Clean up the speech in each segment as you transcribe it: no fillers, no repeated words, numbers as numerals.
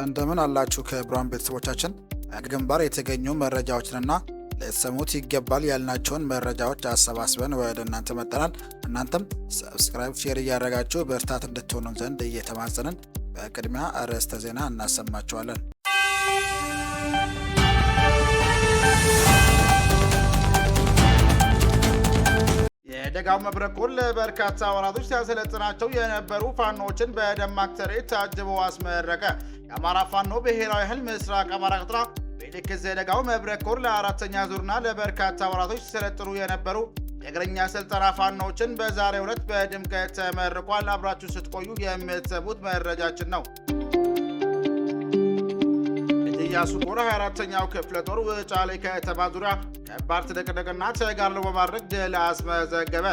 እንደምን አላችሁ ክቡራን ቤተሰቦቻችን። ግንባር የተገኙ መረጃዎችንና ለሰሙት ይገባል ያልናቸውን መረጃዎች አሰባስበን ወደ እናንተ መጥተናል። እናንተም ሰብስክራይብ፣ ሼር እያደረጋችሁ በርታት እንድትሆኑ ዘንድ እየተማጸንን በቅድሚያ አርዕስተ ዜና እናሰማችኋለን። የደጋው መብረቅ ኩል በርካታ ወራቶች ሲያሰለጥናቸው የነበሩ ፋኖችን በደማቅ ትርኢት ታጅበው አስመረቀ። የአማራ ፋኖ ብሔራዊ ኃይል ምስራቅ አማራ ቀጠና በልክዝ የደጋው መብረቅ ኩል ለአራተኛ ዙርና ለበርካታ ወራቶች ሲሰለጥኑ የነበሩ የእግረኛ ስልጠና ፋኖችን በዛሬው ዕለት በድምቀት ተመርቋል። አብራችሁ ስትቆዩ የምትሰሙት መረጃችን ነው። ኢያሱ ኮር 24ኛው ክፍለ ጦር ውጫሌ ከተማ ዙሪያ ከባድ ትንቅንቅና ተጋድሎ በማድረግ ድል አስመዘገበ።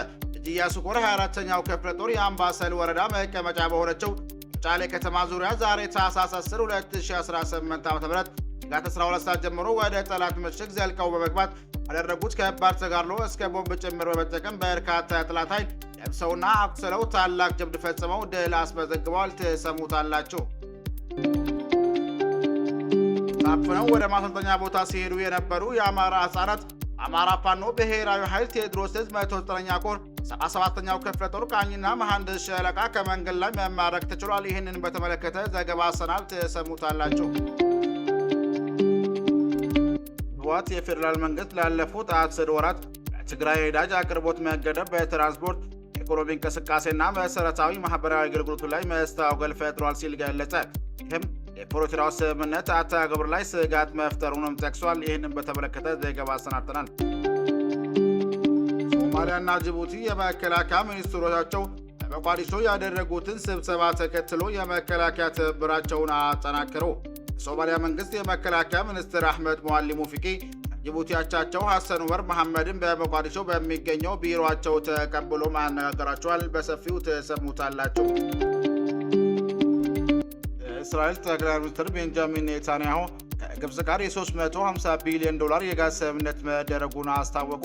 ኢያሱ ኮር 24ኛው ክፍለ ጦር የአምባሰል ወረዳ መቀመጫ በሆነችው ውጫሌ ከተማ ዙሪያ ዛሬ ታኅሳስ 10 2018 ዓ.ም ንጋት 12 ሰዓት ጀምሮ ወደ ጠላት ምሽግ ዘልቀው በመግባት ያደረጉት ከባድ ተጋድሎ እስከ ቦምብ ጭምር በመጠቀም በርካታ የጠላት ኃይል ደምስሰውና አቁስለው ታላቅ ጀብድ ፈጽመው ድል አስመዘግበዋል። ትሰሙታላችሁ። ታፍነው ወደ ማሰልጠኛ ቦታ ሲሄዱ የነበሩ የአማራ ሕፃናት አማራ ፋኖ ብሔራዊ ኃይል ቴዎድሮስ ዕዝ 109ኛ ኮር 77ኛው ክፍለ ጦር ቃኝና መሐንዲስ ሻለቃ ከመንገድ ላይ መማረክ ተችሏል። ይህንን በተመለከተ ዘገባ አሰናል። ትሰሙታላችሁ። ህወሓት የፌዴራል መንግስት ላለፉት 10 ወራት በትግራይ የነዳጅ አቅርቦት መገደብ በትራንስፖርት ኢኮኖሚ እንቅስቃሴና መሰረታዊ ማህበራዊ አገልግሎቱ ላይ መስተጓጎል ፈጥሯል ሲል ገለጸ። ይህም የፕሪቶሪያው ስምምነት አተገባበር ላይ ስጋት መፍጠሩንም ጠቅሷል። ይህንን በተመለከተ ዘገባ አሰናድተናል። ሶማሊያና ጅቡቲ የመከላከያ ሚኒስትሮቻቸው በሞቃዲሾ ያደረጉትን ስብሰባ ተከትሎ የመከላከያ ትብብራቸውን አጠናከሩ። የሶማሊያ መንግስት የመከላከያ ሚኒስትር አህመድ ሙአሊሙ ፊቂ ጅቡቲ አቻቸው ሐሰን ዑመር መሐመድን በሞቃዲሾ በሚገኘው ቢሮአቸው ተቀብሎ ማነጋገራቸዋል። በሰፊው ተሰሙታላችሁ። የእስራኤል ጠቅላይ ሚኒስትር ቤንጃሚን ኔታንያሁ ከግብጽ ጋር የ350 ቢሊዮን ዶላር የጋዝ ስምምነት መደረጉን አስታወቁ።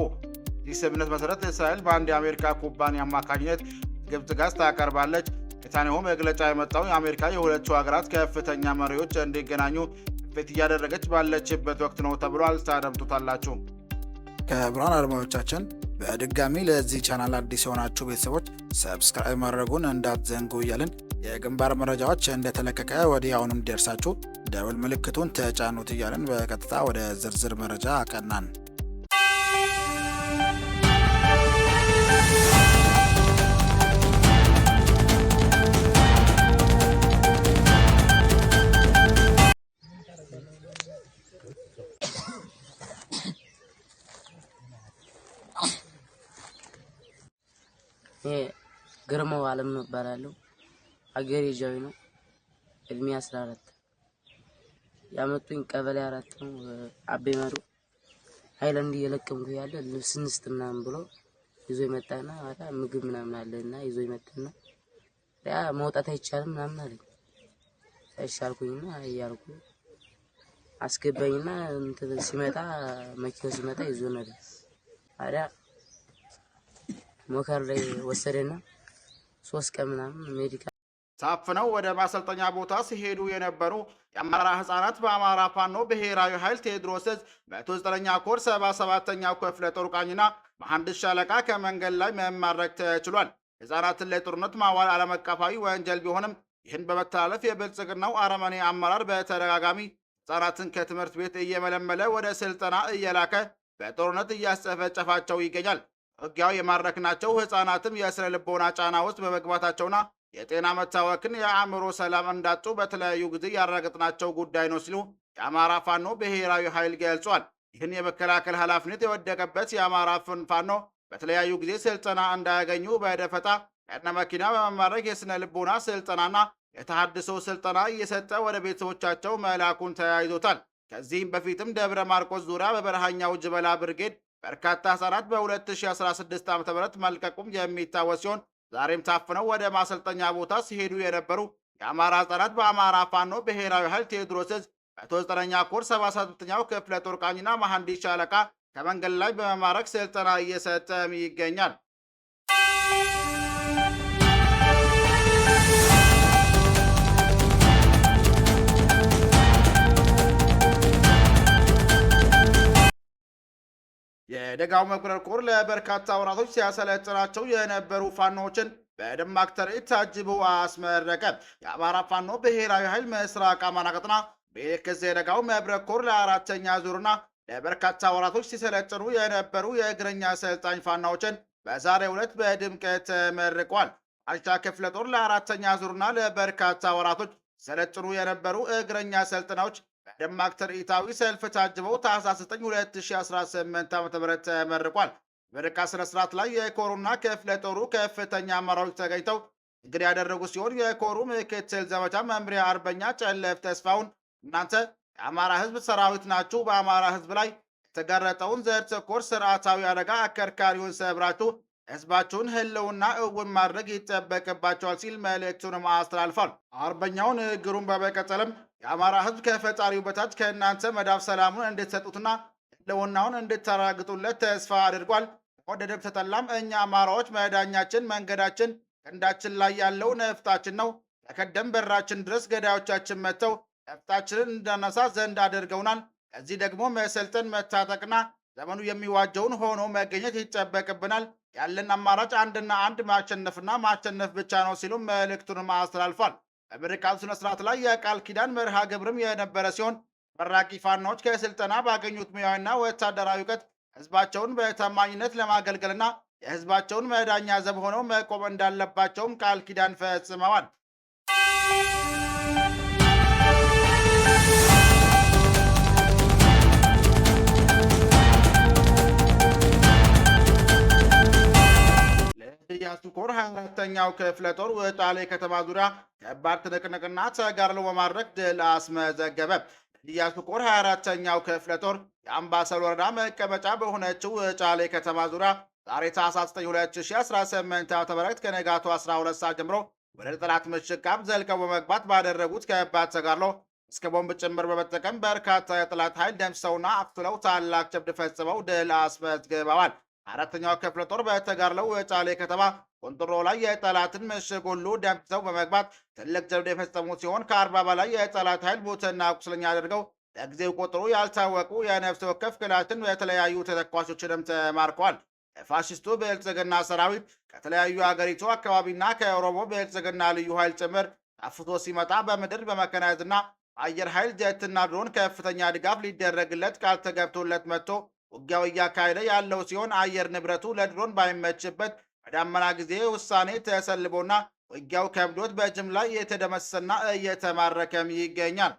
ይህ ስምምነት መሰረት እስራኤል በአንድ የአሜሪካ ኩባንያ አማካኝነት ግብጽ ጋዝ ታቀርባለች። ኔታንያሁ መግለጫ የመጣው የአሜሪካ የሁለቱ ሀገራት ከፍተኛ መሪዎች እንዲገናኙ ግፊት እያደረገች ባለችበት ወቅት ነው ተብሏል። ታደምጡታላችሁ። ክቡራን አድማጮቻችን በድጋሚ ለዚህ ቻናል አዲስ የሆናችሁ ቤተሰቦች ሰብስክራይብ ማድረጉን እንዳትዘንጉ እያልን የግንባር መረጃዎች እንደተለቀቀ ወዲያውኑ እንዲደርሳችሁ ደወል ምልክቱን ተጫኑት እያልን በቀጥታ ወደ ዝርዝር መረጃ አቀናን። ግርማው ዓለም ነው እባላለሁ። ሀገሬ ጃዊ ነው። እድሜ 14። ያመጡኝ ቀበሌ 4 ነው። አቤ ማሩ ሃይላንድ እየለቀምኩ ያለ ልብስ እንስጥ ምናምን ብሎ ይዞ ይመጣና አታ ምግብ ምናምን አለና ይዞ ይመጣና ያ መውጣት አይቻልም ምናምን አለኝ። አይሻልኩኝና እያልኩ አስገባኝና ሲመጣ መኪናው ሲመጣ ይዞ ነዳ አዳ ሞከር ላይ ወሰደና 3 ቀን ምናምን ሜዲካል ታፍነው ወደ ማሰልጠኛ ቦታ ሲሄዱ የነበሩ የአማራ ሕፃናት በአማራ ፋኖ ብሔራዊ ኃይል ቴዎድሮስ ዕዝ 109ኛ ኮር 77ኛው ክፍለ ጦር ቃኝና መሐንዲስ ሻለቃ ከመንገድ ላይ መማረክ ተችሏል። ሕፃናትን ለጦርነት ማዋል ዓለም አቀፋዊ ወንጀል ቢሆንም ይህን በመተላለፍ የብልጽግናው አረመኔ አመራር በተደጋጋሚ ሕፃናትን ከትምህርት ቤት እየመለመለ ወደ ስልጠና እየላከ በጦርነት እያስጨፈጨፋቸው ይገኛል። ውጊያው የማረክናቸው ሕፃናትም የስነ ልቦና ጫና ውስጥ በመግባታቸውና የጤና መታወክን የአእምሮ ሰላም እንዳጡ በተለያዩ ጊዜ ያረጋገጥናቸው ጉዳይ ነው ሲሉ የአማራ ፋኖ ብሔራዊ ኃይል ገልጿል። ይህን የመከላከል ኃላፊነት የወደቀበት የአማራ ፋኖ በተለያዩ ጊዜ ስልጠና እንዳያገኙ በደፈጣ ከነ መኪና በመማረክ የስነ ልቦና ስልጠናና የተሃድሶ ስልጠና እየሰጠ ወደ ቤተሰቦቻቸው መላኩን ተያይዞታል። ከዚህም በፊትም ደብረ ማርቆስ ዙሪያ በበረሃኛው ጅበላ ብርጌድ በርካታ ሕፃናት በ2016 ዓ.ም መልቀቁም የሚታወስ ሲሆን ዛሬም ታፍነው ወደ ማሰልጠኛ ቦታ ሲሄዱ የነበሩ የአማራ ሕፃናት በአማራ ፋኖ ብሔራዊ ኃይል ቴዎድሮስ ዕዝ 109ኛ ኮር 77ኛው ክፍለ ጦር ቃኝና መሐንዲስ ሻለቃ ከመንገድ ላይ በመማረክ ስልጠና እየሰጠም ይገኛል። የደጋው መብረር ኮር ለበርካታ ወራቶች ሲያሰለጥናቸው የነበሩ ፋኖዎችን በደማቅ ትርኢት ታጅቦ አስመረቀ። የአማራ ፋኖ ብሔራዊ ኃይል ምስራቅ አማራ ቀጠና በየከዘ የደጋው መብረር ኮር ለአራተኛ ዙርና ለበርካታ ወራቶች ሲሰለጥኑ የነበሩ የእግረኛ አሰልጣኝ ፋናዎችን በዛሬው ዕለት በድምቀት ተመርቋል። አልቻ ክፍለ ጦር ለአራተኛ ዙርና ለበርካታ ወራቶች ሲሰለጥኑ የነበሩ እግረኛ አሰልጣኞች በደማቅ ትርኢታዊ ሰልፍ ታጅበው ታኅሳስ 9 2018 ዓ.ም ተመርቋል። በምረቃ ስነ ስርዓት ላይ የኮሩና ክፍለ ጦሩ ከፍተኛ አመራሮች ተገኝተው እንግዲህ ያደረጉ ሲሆን የኮሩ ምክትል ዘመቻ መምሪያ አርበኛ ጨለፍ ተስፋውን እናንተ የአማራ ህዝብ ሰራዊት ናችሁ፣ በአማራ ህዝብ ላይ የተጋረጠውን ዘር ተኮር ስርዓታዊ አደጋ አከርካሪውን ሰብራችሁ ህዝባችሁን ህልውና እውን ማድረግ ይጠበቅባቸዋል ሲል መልእክቱንም አስተላልፏል። አርበኛው ንግግሩን በመቀጠልም የአማራ ህዝብ ከፈጣሪው በታች ከእናንተ መዳፍ ሰላሙን እንድትሰጡትና ህልውናውን እንድታረጋግጡለት ተስፋ አድርጓል። ወደደም ተጠላም እኛ አማራዎች መዳኛችን መንገዳችን ክንዳችን ላይ ያለው ነፍጣችን ነው። ከቀደም በራችን ድረስ ገዳዮቻችን መጥተው ነፍጣችንን እንዳነሳ ዘንድ አድርገውናል። ከዚህ ደግሞ መሰልጠን መታጠቅና ዘመኑ የሚዋጀውን ሆኖ መገኘት ይጠበቅብናል። ያለን አማራጭ አንድና አንድ ማሸነፍና ማሸነፍ ብቻ ነው ሲሉም መልእክቱንም አስተላልፏል። በምርቃቱ ስነ ስርዓት ላይ የቃል ኪዳን መርሃ ግብርም የነበረ ሲሆን መራቂ ፋኖች ከስልጠና ባገኙት ሙያዊና ወታደራዊ እውቀት ህዝባቸውን በታማኝነት ለማገልገልና የህዝባቸውን መዳኛ ዘብ ሆነው መቆም እንዳለባቸውም ቃል ኪዳን ፈጽመዋል። ኢያሱ ኮር 24ኛው ክፍለ ጦር ወጣሌ ከተማ ዙሪያ ከባድ ትንቅንቅና ተጋድሎ በማድረግ ድል አስመዘገበ። ኢያሱ ኮር 24ኛው ክፍለ ጦር የአምባሰል ወረዳ መቀመጫ በሆነችው ወጣሌ ከተማ ዙሪያ ዛሬ ታኅሳስ 9 2018 ዓ.ም ከነጋቱ 12 ሰዓት ጀምሮ ወደ ጠላት ምሽግ ካምፕ ዘልቀው በመግባት ባደረጉት ከባድ ተጋድሎ እስከ ቦምብ ጭምር በመጠቀም በርካታ የጠላት ኃይል ደምስሰውና አቁስለው ታላቅ ጀብድ ፈጽመው ድል አስመዝግበዋል። አራተኛው ክፍለ ጦር በተጋድለው ወጫሌ ከተማ ቆንጥሮ ላይ የጠላትን ምሽግ ሁሉ ደምስሰው በመግባት ትልቅ ጀብድ የፈጸሙ ሲሆን ከ40 በላይ የጠላት ኃይል ሙትና ቁስለኛ አድርገው ለጊዜው ቁጥሩ ያልታወቁ የነፍስ ወከፍ ክላሽን የተለያዩ ተተኳሾችንም ተማርከዋል። የፋሽስቱ ብልጽግና ሰራዊት ከተለያዩ አገሪቱ አካባቢና ከኦሮሞ ብልጽግና ልዩ ኃይል ጭምር አፍቶ ሲመጣ በምድር በመከናየዝና በአየር ኃይል ጀትና ድሮን ከፍተኛ ድጋፍ ሊደረግለት ቃል ተገብቶለት መጥቶ ውጊያው እያካሄደ ያለው ሲሆን አየር ንብረቱ ለድሮን ባይመችበት በዳመና ጊዜ ውሳኔ ተሰልቦና ውጊያው ከብዶት በጅምላ እየተደመሰሰና እየተማረከም ይገኛል።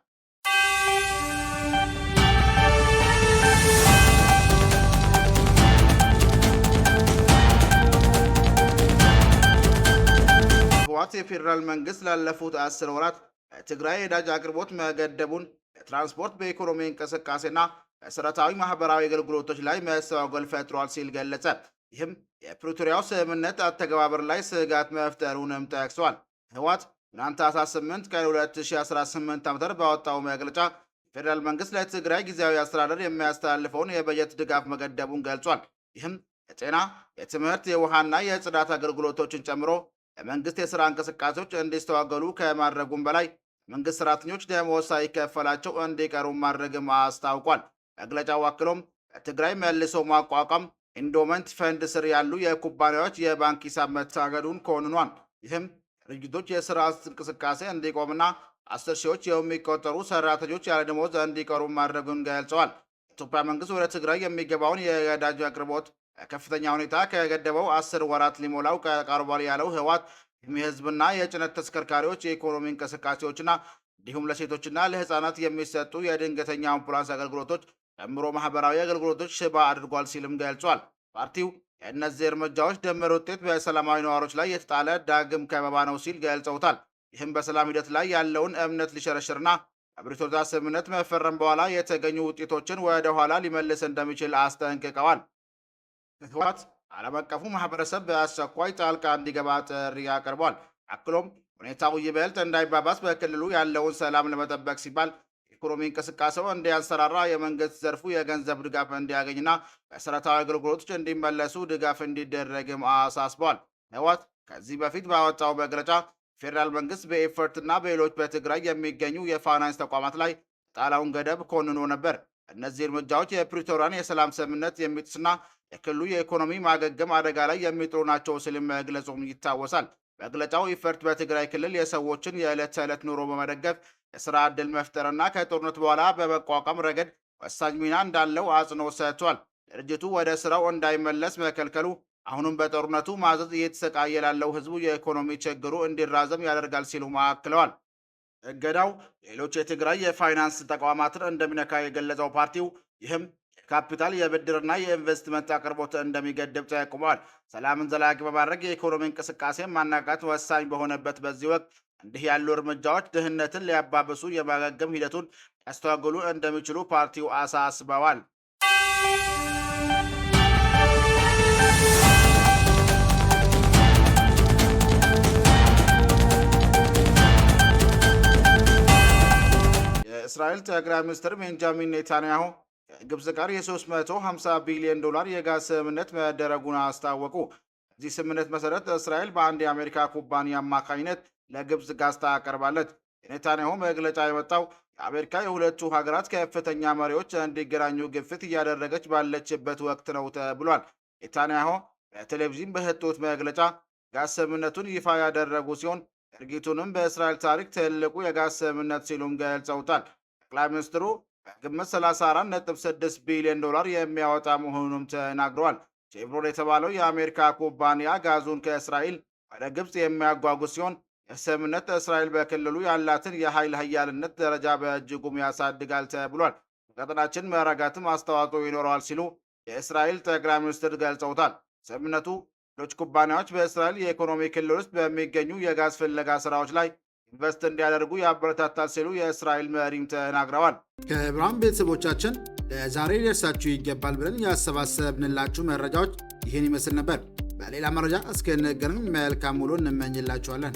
ህወሓት የፌዴራል መንግስት ላለፉት 10 ወራት በትግራይ የነዳጅ አቅርቦት መገደቡን በትራንስፖርት በኢኮኖሚ እንቅስቃሴና መሰረታዊ ማህበራዊ አገልግሎቶች ላይ መስተጓጎል ፈጥሯል ሲል ገለጸ። ይህም የፕሪቶሪያው ስምምነት አተገባበር ላይ ስጋት መፍጠሩንም ጠቅሷል። ህወሓት ትናንት ታኅሳስ 8 ቀን 2018 ዓ.ም ባወጣው መግለጫ የፌዴራል መንግስት ለትግራይ ጊዜያዊ አስተዳደር የሚያስተላልፈውን የበጀት ድጋፍ መገደቡን ገልጿል። ይህም የጤና፣ የትምህርት፣ የውሃና የጽዳት አገልግሎቶችን ጨምሮ የመንግስት የሥራ እንቅስቃሴዎች እንዲስተዋገሉ ከማድረጉም በላይ መንግስት ሰራተኞች ደመወዝ ሳይከፈላቸው እንዲቀሩ ማድረግም አስታውቋል። መግለጫው አክሎም በትግራይ መልሶ ማቋቋም ኢንዶመንት ፈንድ ስር ያሉ የኩባንያዎች የባንክ ሂሳብ መታገዱን ኮንኗል። ይህም ድርጅቶች የሥራ እንቅስቃሴ እንዲቆምና 10 ሺዎች የሚቆጠሩ ሰራተኞች ያለ ደመወዝ እንዲቀሩ ማድረጉን ገልጸዋል። የኢትዮጵያ መንግስት ወደ ትግራይ የሚገባውን የነዳጅ አቅርቦት በከፍተኛ ሁኔታ ከገደበው 10 ወራት ሊሞላው ቀርቧል ያለው ህወሓት የህዝብና የጭነት ተሽከርካሪዎች የኢኮኖሚ እንቅስቃሴዎችና እንዲሁም ለሴቶችና ለህፃናት የሚሰጡ የድንገተኛ አምቡላንስ አገልግሎቶች ጨምሮ ማህበራዊ አገልግሎቶች ሽባ አድርጓል ሲልም ገልጿል። ፓርቲው የእነዚህ እርምጃዎች ድምር ውጤት በሰላማዊ ነዋሪዎች ላይ የተጣለ ዳግም ከበባ ነው ሲል ገልጸውታል። ይህም በሰላም ሂደት ላይ ያለውን እምነት ሊሸረሽርና ከፕሪቶሪያ ስምምነት መፈረም በኋላ የተገኙ ውጤቶችን ወደ ኋላ ሊመልስ እንደሚችል አስጠንቅቀዋል። ህወሓት ዓለም አቀፉ ማህበረሰብ በአስቸኳይ ጣልቃ እንዲገባ ጥሪ አቅርቧል። አክሎም ሁኔታው ይበልጥ እንዳይባባስ በክልሉ ያለውን ሰላም ለመጠበቅ ሲባል ኢኮኖሚ እንቅስቃሴው እንዲያንሰራራ የመንግስት ዘርፉ የገንዘብ ድጋፍ እንዲያገኝና መሰረታዊ አገልግሎቶች እንዲመለሱ ድጋፍ እንዲደረግም አሳስቧል። ህወሓት ከዚህ በፊት ባወጣው መግለጫ ፌዴራል መንግስት በኤፈርትና በሌሎች በትግራይ የሚገኙ የፋይናንስ ተቋማት ላይ ጣላውን ገደብ ኮንኖ ነበር። እነዚህ እርምጃዎች የፕሪቶሪያን የሰላም ስምምነት የሚጥስና የክልሉ የኢኮኖሚ ማገገም አደጋ ላይ የሚጥሉ ናቸው ሲል መግለጹም ይታወሳል። መግለጫው ኢፈርት በትግራይ ክልል የሰዎችን የዕለት ተዕለት ኑሮ በመደገፍ የሥራ ዕድል መፍጠርና ከጦርነት በኋላ በመቋቋም ረገድ ወሳኝ ሚና እንዳለው አጽንኦት ሰጥቷል። ድርጅቱ ወደ ስራው እንዳይመለስ መከልከሉ አሁንም በጦርነቱ ማዘዝ እየተሰቃየ ላለው ህዝቡ የኢኮኖሚ ችግሩ እንዲራዘም ያደርጋል ሲሉ አክለዋል። እገዳው ሌሎች የትግራይ የፋይናንስ ተቋማትን እንደሚነካ የገለጸው ፓርቲው ይህም የካፒታል የብድርና የኢንቨስትመንት አቅርቦት እንደሚገድብ ጠቁመዋል። ሰላምን ዘላቂ በማድረግ የኢኮኖሚ እንቅስቃሴ ማናጋት ወሳኝ በሆነበት በዚህ ወቅት እንዲህ ያሉ እርምጃዎች ድህነትን ሊያባብሱ የማገገም ሂደቱን ሊያስተዋግሉ እንደሚችሉ ፓርቲው አሳስበዋል። የእስራኤል ጠቅላይ ሚኒስትር ቤንጃሚን ኔታንያሁ ከግብፅ ጋር የ350 ቢሊዮን ዶላር የጋዝ ስምምነት መደረጉን አስታወቁ። በዚህ ስምምነት መሰረት እስራኤል በአንድ የአሜሪካ ኩባንያ አማካኝነት ለግብፅ ጋዝ ታቀርባለች። የኔታንያሁ መግለጫ የመጣው የአሜሪካ የሁለቱ ሀገራት ከፍተኛ መሪዎች እንዲገናኙ ግፊት እያደረገች ባለችበት ወቅት ነው ተብሏል። ኔታንያሁ በቴሌቪዥን በሰጡት መግለጫ ጋዝ ስምምነቱን ይፋ ያደረጉ ሲሆን ድርጊቱንም በእስራኤል ታሪክ ትልቁ የጋዝ ስምምነት ሲሉም ገልጸውታል። ጠቅላይ ሚኒስትሩ በግምት 34.6 ቢሊዮን ዶላር የሚያወጣ መሆኑንም ተናግረዋል። ቼቭሮን የተባለው የአሜሪካ ኩባንያ ጋዙን ከእስራኤል ወደ ግብፅ የሚያጓጉዝ ሲሆን ይህ ስምምነት እስራኤል በክልሉ ያላትን የኃይል ኃያልነት ደረጃ በእጅጉም ያሳድጋል ተብሏል። በቀጠናችን መረጋጋትም አስተዋጽኦ ይኖረዋል ሲሉ የእስራኤል ጠቅላይ ሚኒስትር ገልጸውታል። ስምምነቱ ሌሎች ኩባንያዎች በእስራኤል የኢኮኖሚ ክልል ውስጥ በሚገኙ የጋዝ ፍለጋ ስራዎች ላይ ኢንቨስት እንዲያደርጉ ያበረታታል ሲሉ የእስራኤል መሪም ተናግረዋል። ከብርሃን ቤተሰቦቻችን ለዛሬ ሊደርሳችሁ ይገባል ብለን ያሰባሰብንላችሁ መረጃዎች ይህን ይመስል ነበር። በሌላ መረጃ እስክንገናኝ መልካም ውሎ እንመኝላችኋለን።